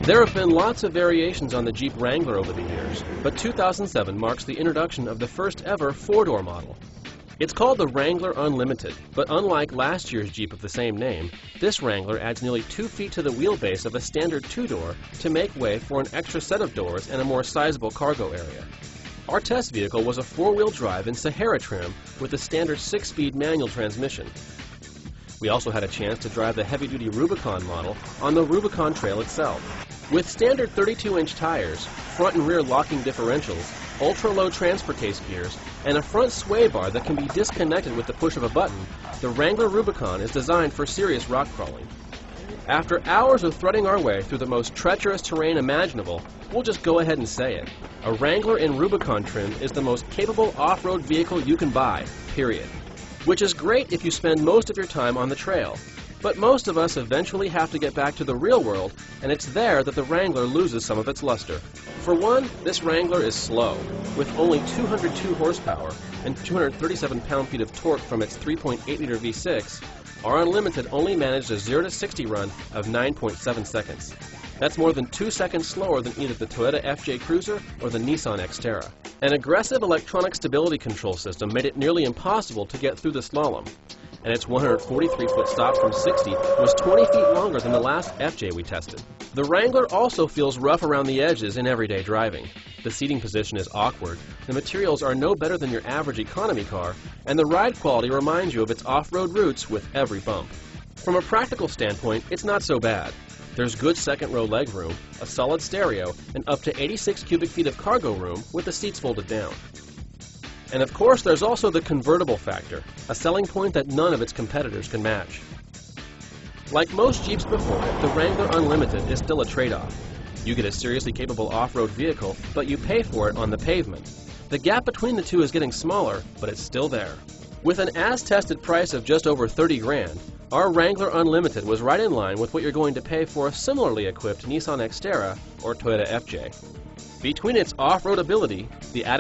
There have been lots of variations on the Jeep Wrangler over the years, but 2007 marks the introduction of the first ever four-door model. It's called the Wrangler Unlimited, but unlike last year's Jeep of the same name, this Wrangler adds nearly 2 feet to the wheelbase of a standard two-door to make way for an extra set of doors and a more sizable cargo area. Our test vehicle was a four-wheel drive in Sahara trim with a standard 6-speed manual transmission. We also had a chance to drive the heavy-duty Rubicon model on the Rubicon Trail itself. With standard 32-inch tires, front and rear locking differentials, ultra-low transfer case gears, and a front sway bar that can be disconnected with the push of a button, the Wrangler Rubicon is designed for serious rock crawling. After hours of threading our way through the most treacherous terrain imaginable, we'll just go ahead and say it. A Wrangler in Rubicon trim is the most capable off-road vehicle you can buy, period. Which is great if you spend most of your time on the trail. But most of us eventually have to get back to the real world, and it's there that the Wrangler loses some of its luster. For one, this Wrangler is slow. With only 202 horsepower and 237 pound-feet of torque from its 3.8-liter V6, our Unlimited only managed a 0 to 60 run of 9.7 seconds. That's more than 2 seconds slower than either the Toyota FJ Cruiser or the Nissan Xterra. An aggressive electronic stability control system made it nearly impossible to get through the slalom, and its 143-foot stop from 60 was 20 feet longer than the last FJ we tested. The Wrangler also feels rough around the edges in everyday driving. The seating position is awkward, the materials are no better than your average economy car, and the ride quality reminds you of its off-road roots with every bump. From a practical standpoint, it's not so bad. There's good second-row legroom, a solid stereo, and up to 86 cubic feet of cargo room with the seats folded down. And of course, there's also the convertible factor, a selling point that none of its competitors can match. Like most Jeeps before it, the Wrangler Unlimited is still a trade-off. You get a seriously capable off-road vehicle, but you pay for it on the pavement. The gap between the two is getting smaller, but it's still there. With an as-tested price of just over 30 grand, our Wrangler Unlimited was right in line with what you're going to pay for a similarly equipped Nissan Xterra or Toyota FJ. Between its off-road ability, the